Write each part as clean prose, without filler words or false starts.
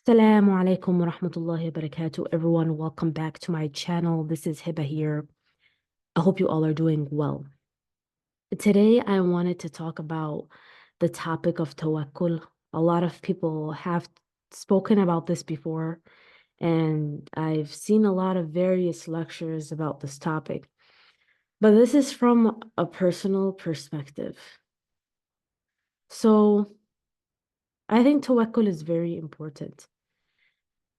Assalamu alaikum wa rahmatullahi wa barakatuh. Everyone, welcome back to my channel. This is Hiba here. I hope you all are doing well. Today, I wanted to talk about the topic of tawakkul. A lot of people have spoken about this before, and I've seen a lot of various lectures about this topic. But this is from a personal perspective. So, I think tawakkul is very important.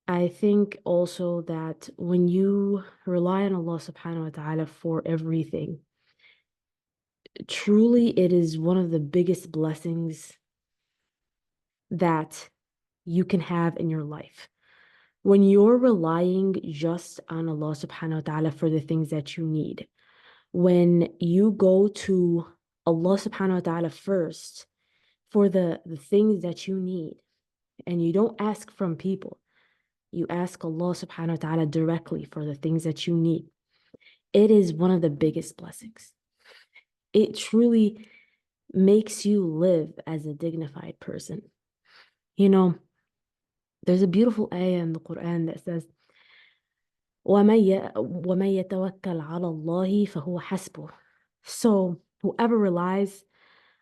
I think also that when you rely on Allah subhanahu wa ta'ala for everything, truly it is one of the biggest blessings that you can have in your life. When you're relying just on Allah subhanahu wa ta'ala for the things that you need, when you go to Allah subhanahu wa ta'ala first for the things that you need, and you don't ask from people, you ask Allah subhanahu wa ta'ala directly for the things that you need. It is one of the biggest blessings. It truly makes you live as a dignified person. You know, there's a beautiful ayah in the Quran that says, وَمَن يَتَوَكَّلْ عَلَى اللَّهِ فَهُوَ حَسْبُهُ. So whoever relies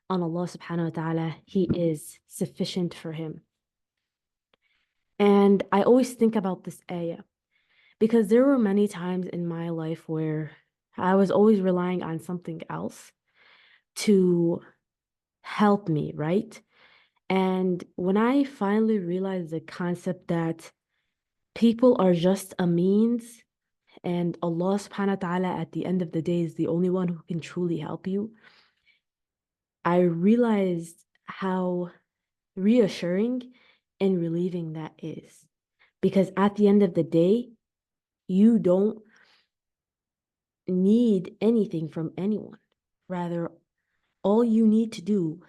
on Allah subhanahu wa ta'ala, He is sufficient for him. And I always think about this ayah because there were many times in my life where I was always relying on something else to help me, right? And when I finally realized the concept that people are just a means and Allah subhanahu wa ta'ala at the end of the day is the only one who can truly help you, I realized how reassuring and relieving that is. Because at the end of the day, you don't need anything from anyone. Rather, all you need to do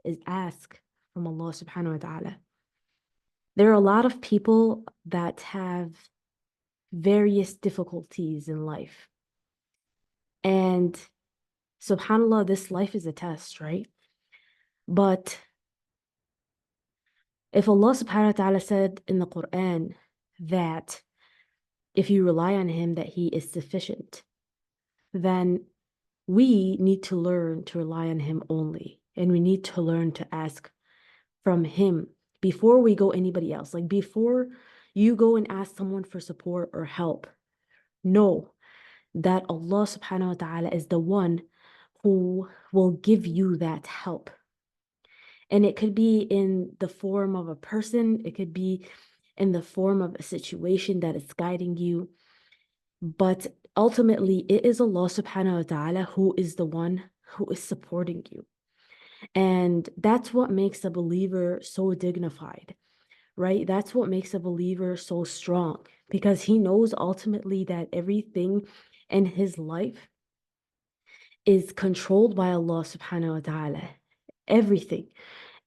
is ask from Allah subhanahu wa ta'ala. There are a lot of people that have various difficulties in life. And subhanAllah, this life is a test, right? But if Allah subhanahu wa ta'ala said in the Quran that if you rely on Him, that He is sufficient, then we need to learn to rely on Him only. And we need to learn to ask from Him before we go anybody else. Like before you go and ask someone for support or help, know that Allah subhanahu wa ta'ala is the one who will give you that help. And it could be in the form of a person, it could be in the form of a situation that is guiding you. But ultimately, it is Allah subhanahu wa ta'ala who is the one who is supporting you. And that's what makes a believer so dignified, right? That's what makes a believer so strong because he knows ultimately that everything in his life is controlled by Allah subhanahu wa ta'ala. Everything.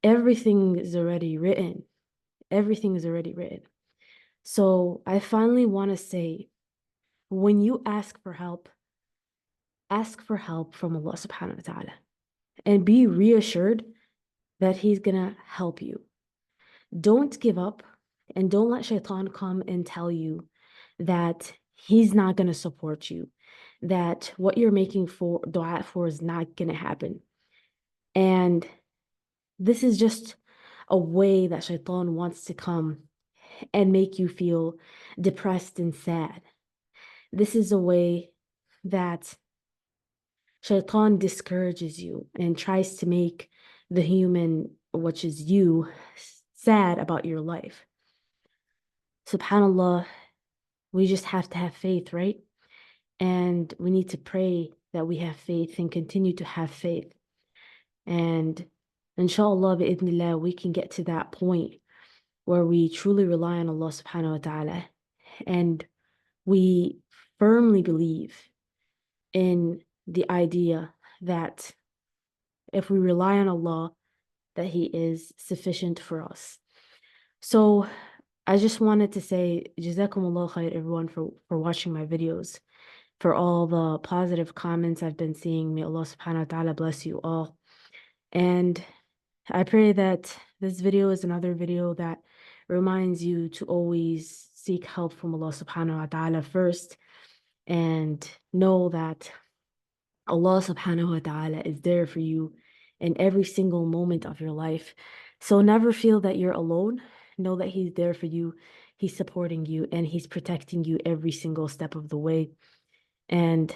Everything is already written. Everything is already written. So I finally want to say, when you ask for help from Allah subhanahu wa ta'ala and be reassured that He's gonna help you. Don't give up and don't let shaitan come and tell you that he's not gonna support you, that what you're making for dua for is not gonna happen. And this is just a way that shaitan wants to come and make you feel depressed and sad. This is a way that shaitan discourages you and tries to make the human, which is you, sad about your life. SubhanAllah, we just have to have faith, right? And we need to pray that we have faith and continue to have faith. And inshallah, bi'idhnillah, we can get to that point where we truly rely on Allah subhanahu wa ta'ala and we firmly believe in the idea that if we rely on Allah, that He is sufficient for us. So I just wanted to say, Jazakumullah khair, everyone, for watching my videos, for all the positive comments I've been seeing. May Allah subhanahu wa ta'ala bless you all. And I pray that this video is another video that reminds you to always seek help from Allah subhanahu wa ta'ala first and know that Allah subhanahu wa ta'ala is there for you in every single moment of your life. So never feel that you're alone. Know that He's there for you, He's supporting you, and He's protecting you every single step of the way. And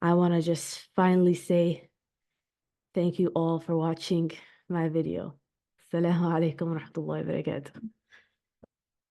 I want to just finally say thank you all for watching my video. Assalamu alaikum wa rahmatullahi wa barakatuh.